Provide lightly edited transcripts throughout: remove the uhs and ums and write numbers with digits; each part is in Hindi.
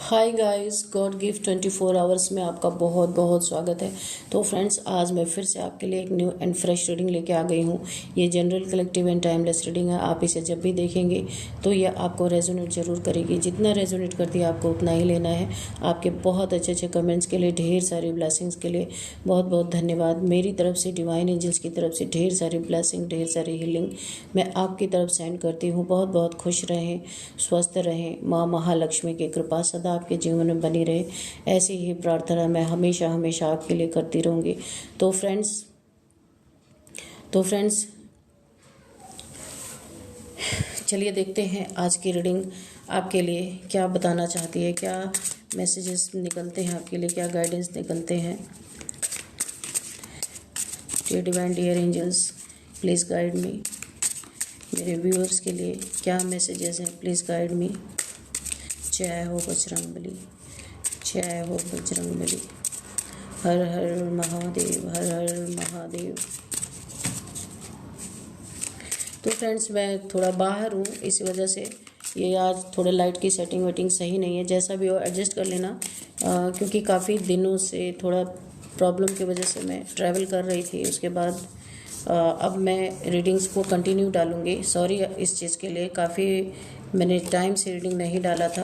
Hi guys, God gift 24 hours में आपका बहुत बहुत स्वागत है। तो फ्रेंड्स, आज मैं फिर से आपके लिए एक न्यू एंड फ्रेश रीडिंग लेके आ गई हूँ। ये general, collective and timeless reading है। आप इसे जब भी देखेंगे तो ये आपको रेजोनेट जरूर करेगी। जितना रेजोनेट करती है आपको उतना ही लेना है। आपके बहुत अच्छे अच्छे कमेंट्स के लिए, ढेर सारी ब्लेसिंग्स के लिए बहुत बहुत धन्यवाद। मेरी तरफ से, डिवाइन एंजल्स की तरफ से ढेर सारी ब्लेसिंग, ढेर सारी हीलिंग मैं आपकी तरफ सेंड करती हूँ। बहुत बहुत खुश रहें, स्वस्थ रहें। माँ महालक्ष्मी की कृपा सदा आपके जीवन में बनी रहे, ऐसी ही प्रार्थना मैं हमेशा हमेशा आपके लिए करती रहूँगी। तो फ्रेंड्स चलिए देखते हैं आज की रीडिंग आपके लिए क्या बताना चाहती है, क्या मैसेजेस निकलते हैं आपके लिए, क्या गाइडेंस निकलते हैं। Dear divine, dear angels, please guide me. मेरे व्यूअर्स के लिए क्या मैसेजेस हैं, प्लीज़ गाइड मी। जय हो बजरंगबली, जय हो बजरंगबली। हर हर महादेव, हर हर महादेव। तो फ्रेंड्स, मैं थोड़ा बाहर हूँ, इस वजह से ये आज थोड़ा लाइट की सेटिंग वेटिंग सही नहीं है। जैसा भी हो एडजस्ट कर लेना, क्योंकि काफ़ी दिनों से थोड़ा प्रॉब्लम की वजह से मैं ट्रैवल कर रही थी। उसके बाद अब मैं रीडिंग्स को कंटिन्यू डालूँगी। सॉरी इस चीज़ के लिए, काफ़ी मैंने टाइम से रीडिंग नहीं डाला था,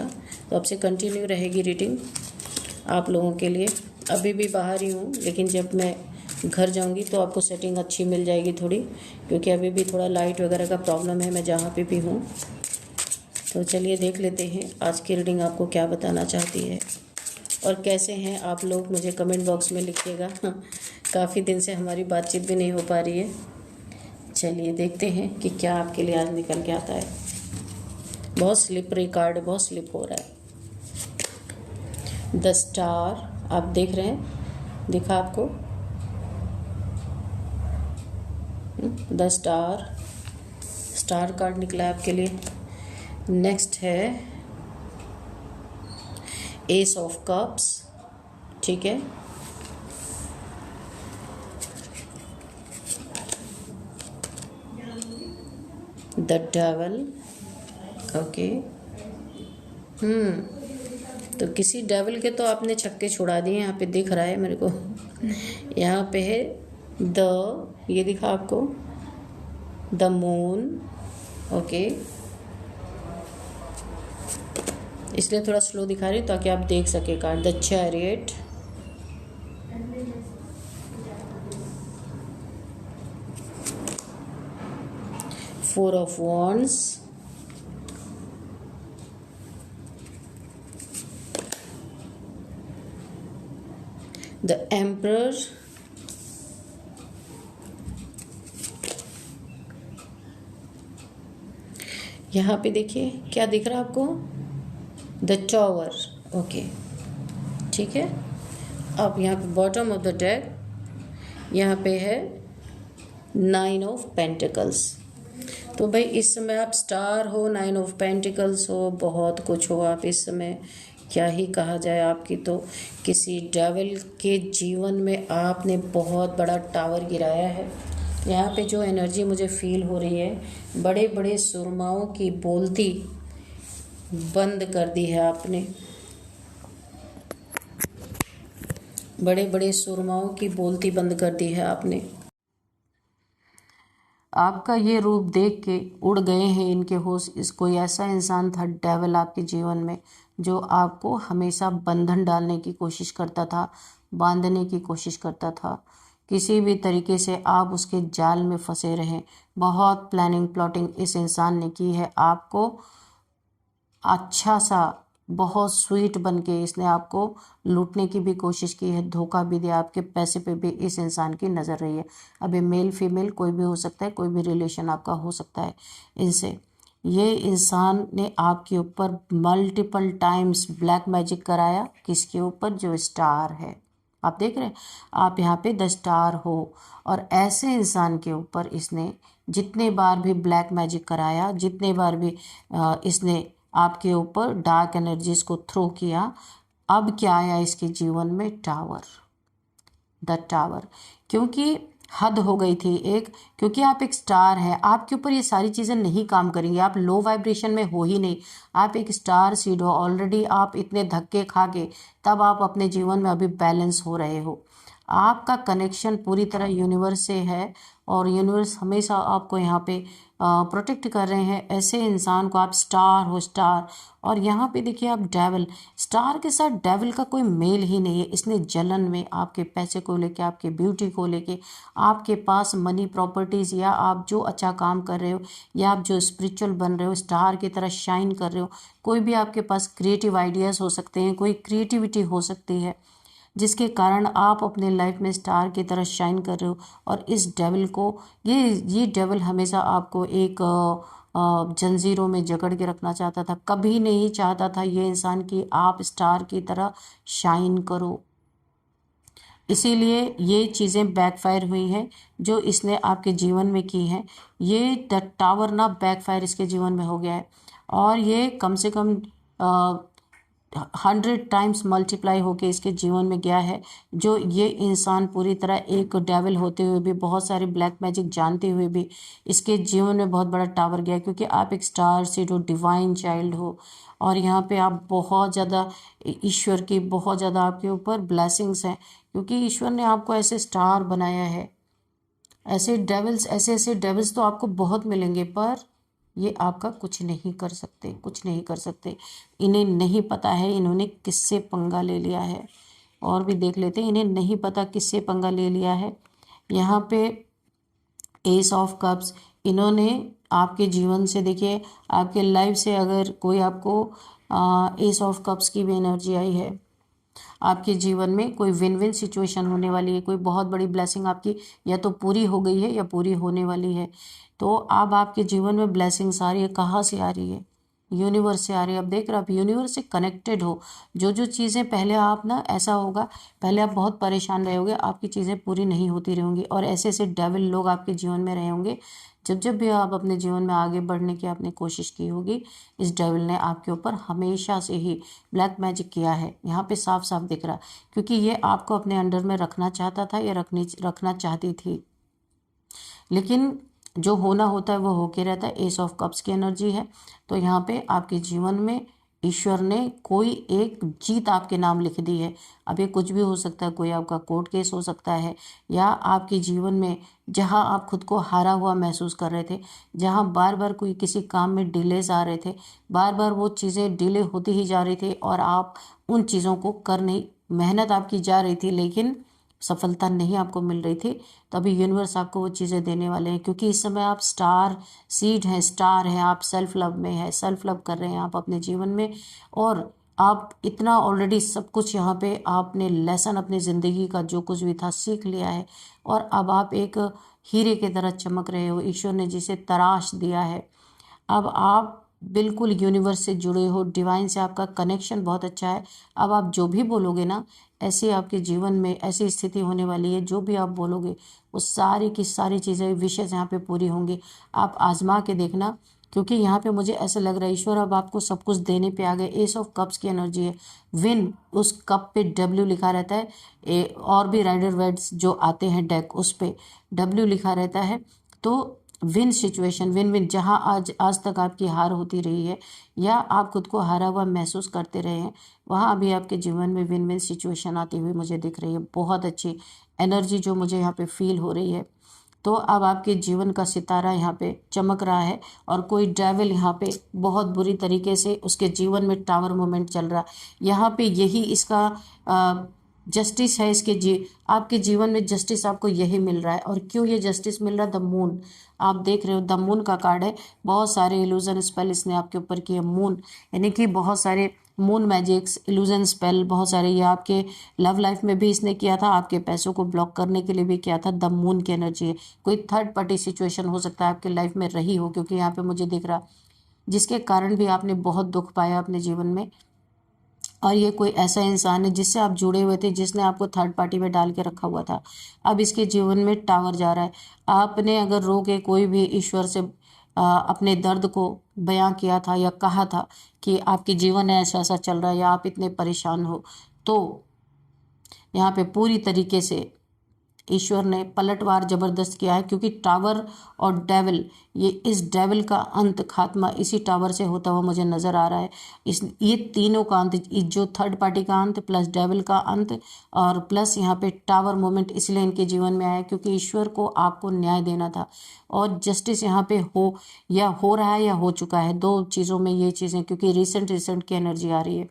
तो अब से कंटिन्यू रहेगी रीडिंग आप लोगों के लिए। अभी भी बाहर ही हूँ, लेकिन जब मैं घर जाऊँगी तो आपको सेटिंग अच्छी मिल जाएगी थोड़ी, क्योंकि अभी भी थोड़ा लाइट वगैरह का प्रॉब्लम है मैं जहाँ पे भी हूँ। तो चलिए देख लेते हैं आज की रीडिंग आपको क्या बताना चाहती है और कैसे हैं आप लोग। मुझे कमेंट बॉक्स में लिखिएगा। काफ़ी दिन से हमारी बातचीत भी नहीं हो पा रही है। चलिए देखते हैं कि क्या आपके लिए आज निकल के आता है। बहुत स्लिपरी कार्ड, बहुत स्लिप हो रहा है। द स्टार, आप देख रहे हैं, दिखा आपको द स्टार। स्टार कार्ड निकला है आपके लिए। नेक्स्ट है एस ऑफ कप्स, ठीक है। The devil, okay. तो किसी डेविल के तो आपने छक्के छुड़ा दिए, यहाँ पे दिख रहा है मेरे को। यहाँ पे है ये दिखा आपको, द मून, ओके। इसलिए थोड़ा स्लो दिखा रही हूँ ताकि आप देख सके card. The chariot, four of wands, the emperor, यहाँ पे देखिए क्या दिख रहा है आपको, द टॉवर, ओके, ठीक है। अब यहाँ पे बॉटम ऑफ द डेक, यहाँ पे है 9 ऑफ पेंटिकल्स। तो भाई इस समय आप स्टार हो, 9 ऑफ पेंटिकल्स हो, बहुत कुछ हो आप इस समय। क्या ही कहा जाए आपकी। तो किसी डेविल के जीवन में आपने बहुत बड़ा टावर गिराया है। यहाँ पे जो एनर्जी मुझे फील हो रही है, बड़े बड़े सुरमाओं की बोलती बंद कर दी है आपने। बड़े बड़े सुरमाओं की बोलती बंद कर दी है आपने। आपका ये रूप देख के उड़ गए हैं इनके होश। कोई ऐसा इंसान था डेविल आपके जीवन में जो आपको हमेशा बंधन डालने की कोशिश करता था, बांधने की कोशिश करता था। किसी भी तरीके से आप उसके जाल में फंसे रहे। बहुत प्लानिंग प्लॉटिंग इस इंसान ने की है आपको। अच्छा सा, बहुत स्वीट बन के इसने आपको लूटने की भी कोशिश की है, धोखा भी दिया। आपके पैसे पे भी इस इंसान की नज़र रही है। अब ये मेल फीमेल कोई भी हो सकता है, कोई भी रिलेशन आपका हो सकता है इनसे। ये इंसान ने आपके ऊपर मल्टीपल टाइम्स ब्लैक मैजिक कराया। किसके ऊपर? जो स्टार है। आप देख रहे हैं, आप यहाँ पे द स्टार हो, और ऐसे इंसान के ऊपर इसने जितने बार भी ब्लैक मैजिक कराया, जितने बार भी इसने आपके ऊपर डार्क एनर्जीज को थ्रो किया, अब क्या आया इसके जीवन में? Tower, the tower. क्योंकि हद हो गई थी एक, क्योंकि आप एक स्टार हैं, आपके ऊपर ये सारी चीज़ें नहीं काम करेंगी, आप लो वाइब्रेशन में हो ही नहीं, आप एक स्टार सीड हो ऑलरेडी, आप इतने धक्के खा के तब आप अपने जीवन में अभी बैलेंस हो रहे हो। आपका कनेक्शन पूरी तरह यूनिवर्स से है और यूनिवर्स हमेशा आपको यहाँ पे प्रोटेक्ट कर रहे हैं। ऐसे इंसान को, आप स्टार हो, स्टार। और यहाँ पे देखिए आप डेविल, स्टार के साथ डेविल का कोई मेल ही नहीं है। इसने जलन में आपके पैसे को लेके, आपके ब्यूटी को लेके, आपके पास मनी प्रॉपर्टीज़, या आप जो अच्छा काम कर रहे हो, या आप जो स्पिरिचुअल बन रहे हो, स्टार की तरह शाइन कर रहे हो, कोई भी आपके पास क्रिएटिव आइडियाज़ हो सकते हैं, कोई क्रिएटिविटी हो सकती है जिसके कारण आप अपने लाइफ में स्टार की तरह शाइन कर रहे हो। और इस डेविल को, ये डेविल हमेशा आपको एक जंजीरों में जकड़ के रखना चाहता था। कभी नहीं चाहता था ये इंसान कि आप स्टार की तरह शाइन करो। इसीलिए ये चीज़ें बैकफायर हुई हैं जो इसने आपके जीवन में की हैं। ये द टावर ना बैकफायर इसके जीवन में हो गया है, और ये कम से कम 100 टाइम्स मल्टीप्लाई होके इसके जीवन में गया है। जो ये इंसान पूरी तरह एक डेविल होते हुए भी, बहुत सारे ब्लैक मैजिक जानते हुए भी, इसके जीवन में बहुत बड़ा टावर गया, क्योंकि आप एक स्टार सीड हो, डिवाइन चाइल्ड हो। और यहाँ पे आप बहुत ज़्यादा ईश्वर की बहुत ज़्यादा आपके ऊपर ब्लेसिंग्स हैं, क्योंकि ईश्वर ने आपको ऐसे स्टार बनाया है। ऐसे डेविल्स, ऐसे ऐसे डेविल्स तो आपको बहुत मिलेंगे, पर ये आपका कुछ नहीं कर सकते, कुछ नहीं कर सकते। इन्हें नहीं पता है इन्होंने किससे पंगा ले लिया है। और भी देख लेते हैं, इन्हें नहीं पता किससे पंगा ले लिया है। यहाँ पे एस ऑफ कप्स, इन्होंने आपके जीवन से, देखिए आपके लाइफ से अगर कोई आपको एस ऑफ कप्स की भी एनर्जी आई है, आपके जीवन में कोई विन विन सिचुएशन होने वाली है, कोई बहुत बड़ी ब्लेसिंग आपकी या तो पूरी हो गई है या पूरी होने वाली है। तो अब आपके जीवन में ब्लेसिंग्स आ रही है। कहाँ से आ रही है? यूनिवर्स से आ रही है। अब देख रहे हो, आप यूनिवर्स से कनेक्टेड हो। जो जो चीज़ें पहले आप ना, ऐसा होगा पहले आप बहुत परेशान रहे होगे, आपकी चीज़ें पूरी नहीं होती रहेंगी, और ऐसे ऐसे डेविल लोग आपके जीवन में रहे होंगे। जब जब भी आप अपने जीवन में आगे बढ़ने की आपने कोशिश की होगी, इस डेविल ने आपके ऊपर हमेशा से ही ब्लैक मैजिक किया है। यहाँ पे साफ साफ दिख रहा, क्योंकि ये आपको अपने अंडर में रखना चाहता था, या रखना चाहती थी। लेकिन जो होना होता है वो होके रहता है। एस ऑफ कप्स की एनर्जी है। तो यहाँ पे आपके जीवन में ईश्वर ने कोई एक जीत आपके नाम लिख दी है। अब ये कुछ भी हो सकता है, कोई आपका कोर्ट केस हो सकता है, या आपके जीवन में जहाँ आप खुद को हारा हुआ महसूस कर रहे थे, जहाँ बार बार कोई किसी काम में डिलेज आ रहे थे, बार बार वो चीज़ें डिले होती ही जा रही थी, और आप उन चीज़ों को कर नहीं, मेहनत आपकी जा रही थी लेकिन सफलता नहीं आपको मिल रही थी। तो अभी यूनिवर्स आपको वो चीज़ें देने वाले हैं, क्योंकि इस समय आप स्टार सीड हैं, स्टार हैं, आप सेल्फ लव में हैं, सेल्फ लव कर रहे हैं आप अपने जीवन में। और आप इतना ऑलरेडी सब कुछ यहाँ पे आपने लेसन अपनी ज़िंदगी का जो कुछ भी था सीख लिया है, और अब आप एक हीरे की तरह चमक रहे हो। ईश्वर ने जिसे तराश दिया है, अब आप बिल्कुल यूनिवर्स से जुड़े हो, डिवाइन से आपका कनेक्शन बहुत अच्छा है। अब आप जो भी बोलोगे ना, ऐसे आपके जीवन में ऐसी स्थिति होने वाली है, जो भी आप बोलोगे वो सारी की सारी चीज़ें, विशेष यहाँ पे पूरी होंगी। आप आजमा के देखना, क्योंकि यहाँ पे मुझे ऐसा लग रहा है ईश्वर अब आपको सब कुछ देने पे आ गए। एस ऑफ कप्स की एनर्जी है। विन, उस कप पे डब्ल्यू लिखा रहता है। और भी राइडर वर्ड्स जो आते हैं डेक, उस पे डब्ल्यू लिखा रहता है। तो विन सिचुएशन, विन विन, जहाँ आज आज तक आपकी हार होती रही है, या आप खुद को हारा हुआ महसूस करते रहे हैं, वहाँ अभी आपके जीवन में विन विन सिचुएशन आती हुई मुझे दिख रही है। बहुत अच्छी एनर्जी जो मुझे यहाँ पे फील हो रही है। तो अब आपके जीवन का सितारा यहाँ पे चमक रहा है, और कोई डेविल यहाँ पे बहुत बुरी तरीके से उसके जीवन में टावर मोमेंट चल रहा है। यहाँ पे यही इसका जस्टिस है। आपके जीवन में जस्टिस आपको यही मिल रहा है। और क्यों ये जस्टिस मिल रहा है? द मून, आप देख रहे हो द मून का कार्ड है। बहुत सारे इल्यूजन स्पेल इसने आपके ऊपर किए। मून यानी कि बहुत सारे मून मैजिक्स, इल्यूजन स्पेल, बहुत सारे। ये आपके लव लाइफ में भी इसने किया था, आपके पैसों को ब्लॉक करने के लिए भी किया था। द मून की एनर्जी है। कोई थर्ड पार्टी सिचुएशन हो सकता है आपके लाइफ में रही हो, क्योंकि यहाँ पे मुझे दिख रहा, जिसके कारण भी आपने बहुत दुख पाया अपने जीवन में। और ये कोई ऐसा इंसान है जिससे आप जुड़े हुए थे, जिसने आपको थर्ड पार्टी में डाल के रखा हुआ था। अब इसके जीवन में टावर जा रहा है। आपने अगर रो के कोई भी ईश्वर से अपने दर्द को बयां किया था, या कहा था कि आपके जीवन में ऐसा ऐसा चल रहा है, या आप इतने परेशान हो, तो यहाँ पे पूरी तरीके से ईश्वर ने पलटवार जबरदस्त किया है, क्योंकि टावर और डेविल, ये इस डेविल का अंत खात्मा इसी टावर से होता हुआ मुझे नज़र आ रहा है। ये तीनों का अंत, जो थर्ड पार्टी का अंत प्लस डेविल का अंत और प्लस यहाँ पे टावर मोमेंट इसलिए इनके जीवन में आया क्योंकि ईश्वर को आपको न्याय देना था और जस्टिस यहाँ पे हो रहा है या हो चुका है, दो चीज़ों में ये चीज़ें, क्योंकि रिसेंट की एनर्जी आ रही है।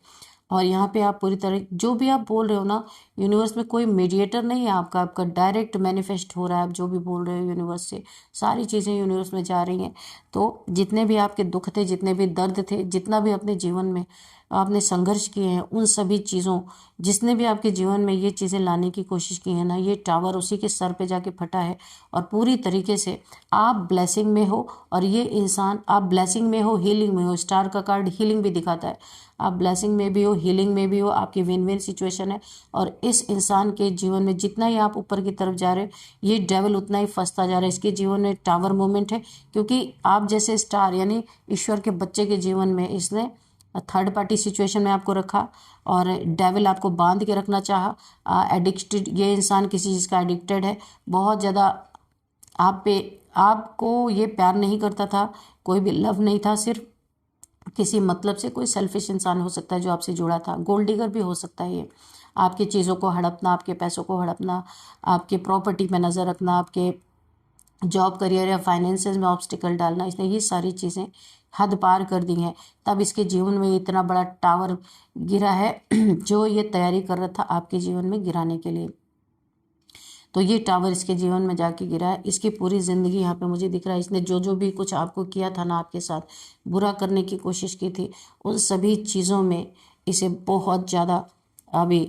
और यहाँ पे आप पूरी तरह जो भी आप बोल रहे हो ना, यूनिवर्स में कोई मीडिएटर नहीं है आपका डायरेक्ट मैनिफेस्ट हो रहा है। आप जो भी बोल रहे हो यूनिवर्स से सारी चीज़ें यूनिवर्स में जा रही हैं। तो जितने भी आपके दुख थे, जितने भी दर्द थे, जितना भी अपने जीवन में आपने संघर्ष किए हैं, उन सभी चीज़ों, जिसने भी आपके जीवन में ये चीज़ें लाने की कोशिश की है ना, ये टावर उसी के सर पे जाके फटा है। और पूरी तरीके से आप ब्लेसिंग में हो और ये इंसान, आप ब्लेसिंग में हो, हीलिंग में हो। स्टार का कार्ड हीलिंग भी दिखाता है। आप ब्लेसिंग में भी हो, हीलिंग में भी हो, आपकी विन विन सिचुएशन है। और इस इंसान के जीवन में जितना ही आप ऊपर की तरफ जा रहे हो, ये डेविल उतना ही फंसता जा रहा है। इसके जीवन में टावर मोमेंट है, क्योंकि आप जैसे स्टार यानी ईश्वर के बच्चे के जीवन में इसने थर्ड पार्टी सिचुएशन में आपको रखा और डेविल आपको बांध के रखना चाहा। एडिक्टेड, ये इंसान किसी चीज़ का एडिक्टेड है, बहुत ज़्यादा आप पे, आपको ये प्यार नहीं करता था, कोई भी लव नहीं था, सिर्फ किसी मतलब से कोई सेल्फिश इंसान हो सकता है जो आपसे जुड़ा था। गोल्ड डिगर भी हो सकता है ये, आपकी चीज़ों को हड़पना, आपके पैसों को हड़पना, आपके प्रॉपर्टी पे नज़र रखना, आपके जॉब करियर या फाइनेंसेस में ऑब्स्टिकल डालना, इसने ये सारी चीज़ें हद पार कर दी हैं। तब इसके जीवन में इतना बड़ा टावर गिरा है जो ये तैयारी कर रहा था आपके जीवन में गिराने के लिए। तो ये टावर इसके जीवन में जाके गिरा है। इसकी पूरी ज़िंदगी यहाँ पे मुझे दिख रहा है, इसने जो जो भी कुछ आपको किया था ना, आपके साथ बुरा करने की कोशिश की थी, उन सभी चीज़ों में इसे बहुत ज़्यादा अभी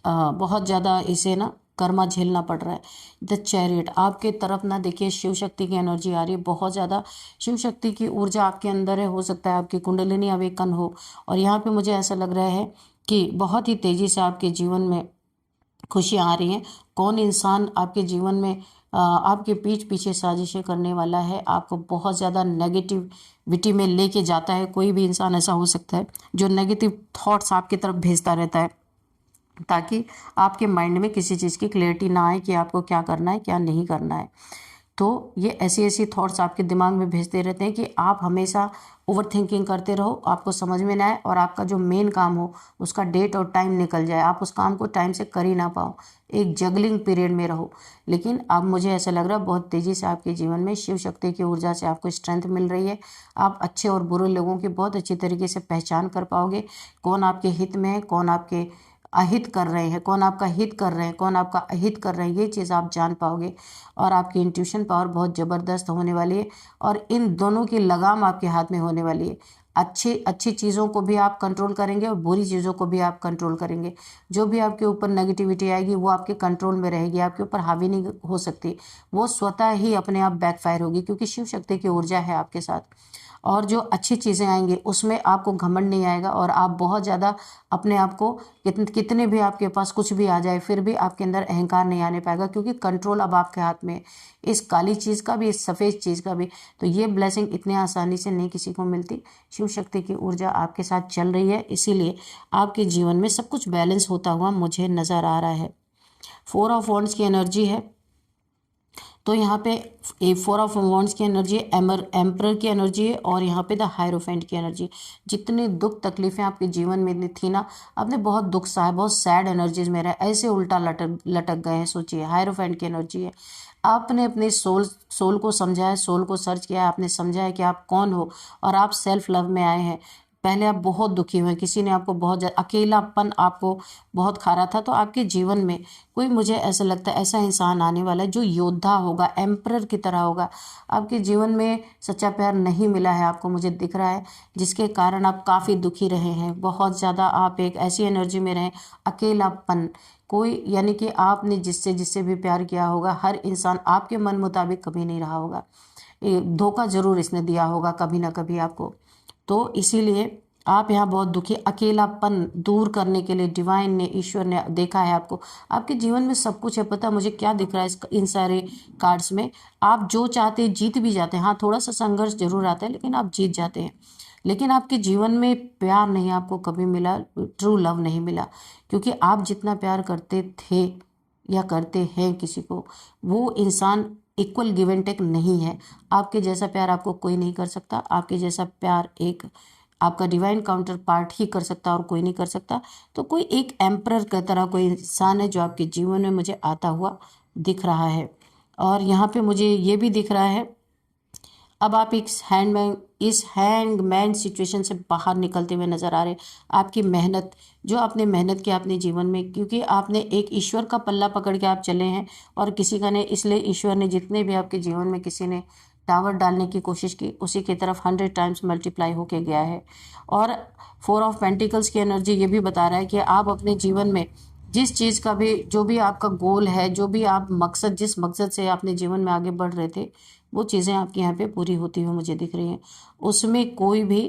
बहुत ज़्यादा इसे ना कर्मा झेलना पड़ रहा है। द चैरियट आपके तरफ ना देखिए, शिव शक्ति की एनर्जी आ रही है, बहुत ज़्यादा शिव शक्ति की ऊर्जा आपके अंदर है। हो सकता है आपकी कुंडलिनी अवेकन हो। और यहाँ पे मुझे ऐसा लग रहा है कि बहुत ही तेज़ी से आपके जीवन में खुशियाँ आ रही हैं। कौन इंसान आपके जीवन में आपके पीठ पीछे साजिशें करने वाला है, आपको बहुत ज़्यादा नेगेटिविटी में लेके जाता है। कोई भी इंसान ऐसा हो सकता है जो नेगेटिव थॉट्स आपकी तरफ भेजता रहता है, ताकि आपके माइंड में किसी चीज़ की क्लैरिटी ना आए कि आपको क्या करना है क्या नहीं करना है। तो ये ऐसी ऐसी थॉट्स आपके दिमाग में भेजते रहते हैं कि आप हमेशा ओवर थिंकिंग करते रहो, आपको समझ में ना आए और आपका जो मेन काम हो उसका डेट और टाइम निकल जाए, आप उस काम को टाइम से कर ही ना पाओ, एक जगलिंग पीरियड में रहो। लेकिन अब मुझे ऐसा लग रहा है बहुत तेज़ी से आपके जीवन में शिव शक्ति की ऊर्जा से आपको स्ट्रेंथ मिल रही है। आप अच्छे और बुरे लोगों की बहुत अच्छी तरीके से पहचान कर पाओगे, कौन आपके हित में है, कौन आपके अहित कर रहे हैं, कौन आपका हित कर रहे हैं, कौन आपका अहित कर रहे हैं, ये चीज़ आप जान पाओगे। और आपकी इंट्यूशन पावर बहुत ज़बरदस्त होने वाली है और इन दोनों की लगाम आपके हाथ में होने वाली है। अच्छी चीज़ों को भी आप कंट्रोल करेंगे और बुरी चीज़ों को भी आप कंट्रोल करेंगे। जो भी आपके ऊपर नेगेटिविटी आएगी वो आपके कंट्रोल में रहेगी, आपके ऊपर हावी नहीं हो सकती, वो स्वतः ही अपने आप बैकफायर होगी, क्योंकि शिव शक्ति की ऊर्जा है आपके साथ। और जो अच्छी चीज़ें आएंगी उसमें आपको घमंड नहीं आएगा और आप बहुत ज़्यादा अपने आप को, कितने भी आपके पास कुछ भी आ जाए फिर भी आपके अंदर अहंकार नहीं आने पाएगा, क्योंकि कंट्रोल अब आपके हाथ में है, इस काली चीज़ का भी, इस सफ़ेद चीज़ का भी। तो ये ब्लेसिंग इतने आसानी से नहीं किसी को मिलती। शिव शक्ति की ऊर्जा आपके साथ चल रही है, इसीलिए आपके जीवन में सब कुछ बैलेंस होता हुआ मुझे नज़र आ रहा है। 4 ऑफ वॉन्ड्स की एनर्जी है, तो यहाँ पे 4 ऑफ वॉन्ड्स की एनर्जी है, एम्परर की एनर्जी है और यहाँ पे द हायरोफेंट की एनर्जी। जितने दुख तकलीफें आपके जीवन में थी ना, आपने बहुत दुख सहा, बहुत सैड एनर्जीज में रहे, ऐसे उल्टा लटक गए हैं। सोचिए, हायरोफेंट की एनर्जी है। आपने अपने सोल को समझा है, सोल को सर्च किया है, आपने समझा है कि आप कौन हो और आप सेल्फ लव में आए हैं। पहले आप बहुत दुखी हुए, किसी ने आपको बहुत अकेलापन आपको बहुत खा रहा था, तो आपके जीवन में कोई, मुझे ऐसा लगता है ऐसा इंसान आने वाला है जो योद्धा होगा, एम्परर की तरह होगा। आपके जीवन में सच्चा प्यार नहीं मिला है आपको, मुझे दिख रहा है, जिसके कारण आप काफ़ी दुखी रहे हैं, बहुत ज़्यादा आप एक ऐसी एनर्जी में रहें, अकेलापन। कोई, यानी कि आपने जिससे जिससे भी प्यार किया होगा, हर इंसान आपके मन मुताबिक कभी नहीं रहा होगा, धोखा जरूर इसने दिया होगा कभी ना कभी आपको। तो इसीलिए आप यहाँ बहुत दुखी, अकेलापन दूर करने के लिए डिवाइन ने, ईश्वर ने देखा है आपको। आपके जीवन में सब कुछ है, पता मुझे क्या दिख रहा है इन सारे कार्ड्स में, आप जो चाहते हैं जीत भी जाते हैं। हाँ, थोड़ा सा संघर्ष जरूर आता है लेकिन आप जीत जाते हैं। लेकिन आपके जीवन में प्यार नहीं आपको कभी मिला, ट्रू लव नहीं मिला, क्योंकि आप जितना प्यार करते थे या करते हैं किसी को, वो इंसान इक्वल गिव एंड टेक नहीं है। आपके जैसा प्यार आपको कोई नहीं कर सकता। आपके जैसा प्यार एक आपका डिवाइन काउंटर पार्ट ही कर सकता और कोई नहीं कर सकता। तो कोई एक एम्परर की तरह कोई इंसान है जो आपके जीवन में मुझे आता हुआ दिख रहा है। और यहाँ पे मुझे ये भी दिख रहा है, अब आप इस हैंगमैन सिचुएशन से बाहर निकलते हुए नजर आ रहे। आपकी मेहनत, जो आपने मेहनत की अपने जीवन में, क्योंकि आपने एक ईश्वर का पल्ला पकड़ के आप चले हैं और किसी का ने, इसलिए ईश्वर ने जितने भी आपके जीवन में किसी ने टावर डालने की कोशिश की, उसी की तरफ 100 टाइम्स मल्टीप्लाई होके गया है। और 4 ऑफ पेंटिकल्स की एनर्जी ये भी बता रहा है कि आप अपने जीवन में जिस चीज़ का भी, जो भी आपका गोल है, जो भी आप मकसद, जिस मकसद से अपने जीवन में आगे बढ़ रहे थे, वो चीज़ें आपके यहाँ पे पूरी होती हुई मुझे दिख रही हैं। उसमें कोई भी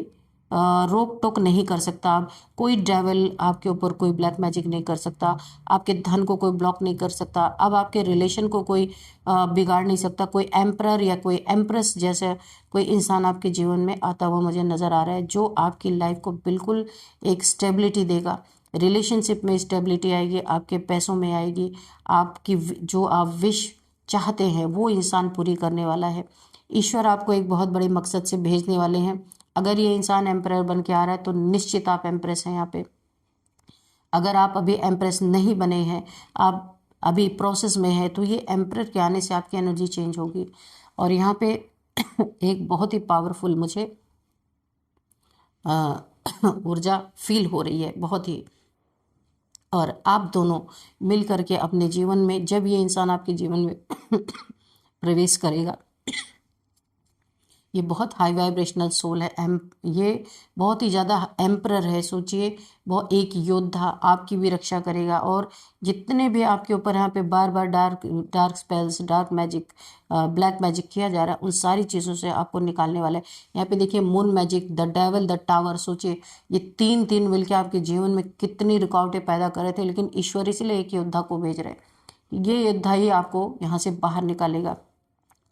रोक टोक नहीं कर सकता। आप कोई डेविल आपके ऊपर कोई ब्लैक मैजिक नहीं कर सकता। आपके धन को कोई ब्लॉक नहीं कर सकता। अब आपके रिलेशन को कोई बिगाड़ नहीं सकता। कोई एम्परर या कोई एम्प्रेस जैसे कोई इंसान आपके जीवन में आता हुआ मुझे नज़र आ रहा है, जो आपकी लाइफ को बिल्कुल एक स्टेबिलिटी देगा। रिलेशनशिप में स्टेबिलिटी आएगी, आपके पैसों में आएगी, आपकी जो आप विश चाहते हैं वो इंसान पूरी करने वाला है। ईश्वर आपको एक बहुत बड़े मकसद से भेजने वाले हैं। अगर ये इंसान एम्परर बन के आ रहा है तो निश्चित आप एम्प्रेस हैं यहाँ पे। अगर आप अभी एम्प्रेस नहीं बने हैं, आप अभी प्रोसेस में है, तो ये एम्परर के आने से आपकी एनर्जी चेंज होगी। और यहाँ पे एक बहुत ही पावरफुल मुझे ऊर्जा फील हो रही है, बहुत ही। और आप दोनों मिल करके अपने जीवन में, जब ये इंसान आपके जीवन में प्रवेश करेगा, ये बहुत हाई वाइब्रेशनल सोल है। ये बहुत ही ज़्यादा एम्परर है। सोचिए, बहुत एक योद्धा आपकी भी रक्षा करेगा। और जितने भी आपके ऊपर यहाँ पे बार बार dark spells, dark magic, black magic किया जा रहा है, उन सारी चीज़ों से आपको निकालने वाला है। यहाँ पे देखिए, moon magic, the devil, the tower. सोचिए, ये तीन मिलकर आपके जीवन में कितनी रुकावटें पैदा कर रहे थे, लेकिन ईश्वर इसलिए एक योद्धा को भेज रहे हैं। ये योद्धा ही आपको यहाँ से बाहर निकालेगा।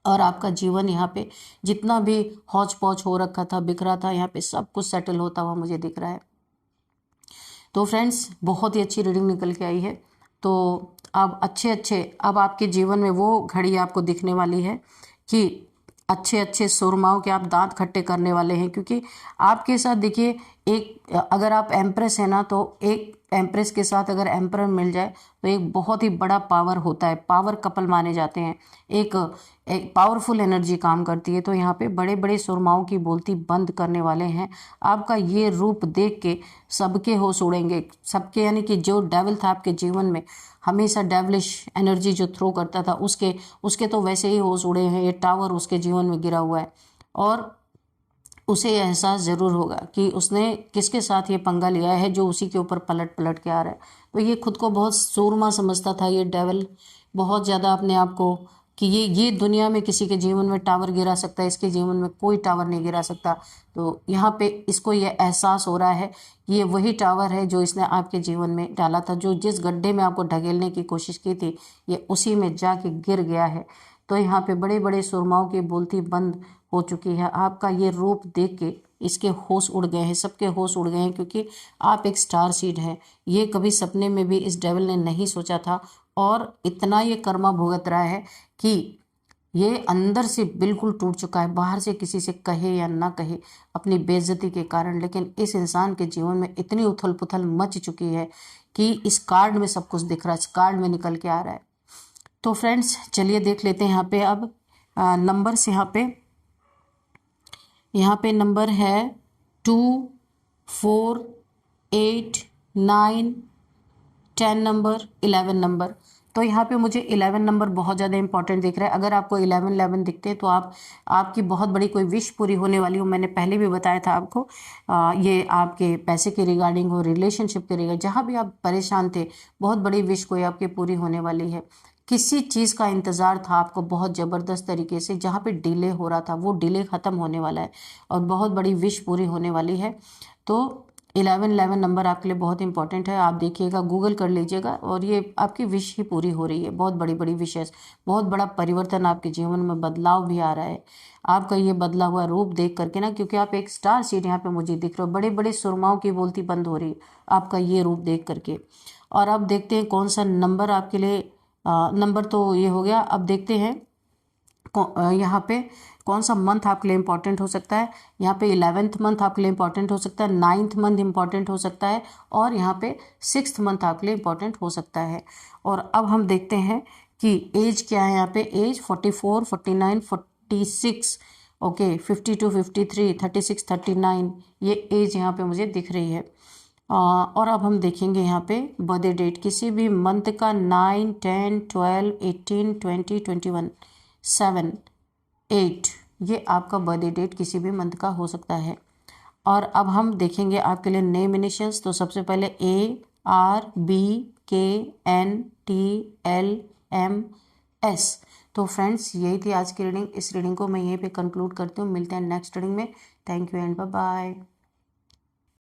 और आपका जीवन यहाँ पे जितना भी हौच पौच हो रखा था, बिखरा था, यहाँ पे सब कुछ सेटल होता हुआ मुझे दिख रहा है। तो फ्रेंड्स, बहुत ही अच्छी रीडिंग निकल के आई है। तो अब अब आपके जीवन में वो घड़ी आपको दिखने वाली है कि अच्छे सुरमाओं के आप दांत खट्टे करने वाले हैं। क्योंकि आपके साथ देखिए, एक अगर आप एम्प्रेस है ना, तो एक एम्प्रेस के साथ अगर एम्परर मिल जाए तो एक बहुत ही बड़ा पावर होता है। पावर कपल माने जाते हैं। एक पावरफुल एनर्जी काम करती है। तो यहाँ पे बड़े बड़े सुरमाओं की बोलती बंद करने वाले हैं। आपका ये रूप देख के सबके होश उड़ेंगे, सबके, यानी कि जो डेविल था आपके जीवन में, हमेशा डेविलिश एनर्जी जो थ्रो करता था, उसके तो वैसे ही होश उड़े हैं। ये टावर उसके जीवन में गिरा हुआ है और उसे यह एहसास ज़रूर होगा कि उसने किसके साथ ये पंगा लिया है, जो उसी के ऊपर पलट पलट के आ रहा है। तो ये खुद को बहुत सूरमा समझता था ये डेविल, बहुत ज़्यादा अपने आप को, कि ये दुनिया में किसी के जीवन में टावर गिरा सकता है, इसके जीवन में कोई टावर नहीं गिरा सकता। तो यहाँ पे इसको ये एहसास हो रहा है कि ये वही टावर है जो इसने आपके जीवन में डाला था, जो जिस गड्ढे में आपको ढकेलने की कोशिश की थी, ये उसी में जाके गिर गया है। तो यहाँ पे बड़े बड़े सुरमाओं की बोलती बंद हो चुकी है। आपका ये रूप देख के इसके होश उड़ गए हैं, सबके होश उड़ गए हैं, क्योंकि आप एक स्टार सीड हैं। ये कभी सपने में भी इस डेविल ने नहीं सोचा था। और इतना ये कर्मा भुगत रहा है कि ये अंदर से बिल्कुल टूट चुका है, बाहर से किसी से कहे या ना कहे, अपनी बेइज्जती के कारण। लेकिन इस इंसान के जीवन में इतनी उथल पुथल मच चुकी है कि इस कार्ड में सब कुछ दिख रहा है, इस कार्ड में निकल के आ रहा है। तो फ्रेंड्स, चलिए देख लेते हैं यहाँ पे अब नंबर्स। यहाँ पे नंबर है 2, 4, 8, 9, 10 नंबर, 11 नंबर। तो यहाँ पे मुझे 11 नंबर बहुत ज़्यादा इंपॉर्टेंट दिख रहा है। अगर आपको 11 दिखते हैं तो आपकी बहुत बड़ी कोई विश पूरी होने वाली हो। मैंने पहले भी बताया था आपको, ये आपके पैसे के रिगार्डिंग हो, रिलेशनशिप के रिगार्डिंग, जहाँ भी आप परेशान थे, बहुत बड़ी विश कोई आपकी पूरी होने वाली है। किसी चीज़ का इंतज़ार था आपको बहुत ज़बरदस्त तरीके से, जहाँ पे डिले हो रहा था वो डिले ख़त्म होने वाला है और बहुत बड़ी विश पूरी होने वाली है। तो 11 नंबर आपके लिए बहुत इंपॉर्टेंट है। आप देखिएगा, गूगल कर लीजिएगा, और ये आपकी विश ही पूरी हो रही है। बहुत बड़ी बड़ी विशेष, बहुत बड़ा परिवर्तन आपके जीवन में, बदलाव भी आ रहा है। आपका ये बदला हुआ रूप देख करके ना, क्योंकि आप एक स्टार सीड यहाँ पे मुझे दिख रहे हो, बड़े बड़े सुरमाओं की बोलती बंद हो रही है आपका ये रूप देख करके। और अब देखते हैं कौन सा नंबर आपके लिए नंबर तो ये हो गया। अब देखते हैं यहाँ पे कौन सा मंथ आपके लिए इम्पॉर्टेंट हो सकता है। यहाँ पे 11th मंथ आपके लिए इम्पॉर्टेंट हो सकता है, 9th मंथ इम्पॉर्टेंट हो सकता है, और यहाँ पे 6th मंथ आपके लिए इम्पॉर्टेंट हो सकता है। और अब हम देखते हैं कि एज क्या है। यहाँ पे एज 44, 49, 46, ओके, 52, 53, 36, 39, ये एज यहाँ पे मुझे दिख रही है। और अब हम देखेंगे यहाँ पे बर्थडे डेट किसी भी मंथ का 9, 10, 12, 18, 20, 21, 7, 8, ये आपका बर्थडे डेट किसी भी मंथ का हो सकता है। और अब हम देखेंगे आपके लिए नेम इनिशियल्स। तो सबसे पहले ARBKNTLMS। तो फ्रेंड्स, यही थी आज की रीडिंग। इस रीडिंग को मैं यहीं पे कंक्लूड करती हूँ। मिलते हैं नेक्स्ट रीडिंग में। Thank you and bye bye.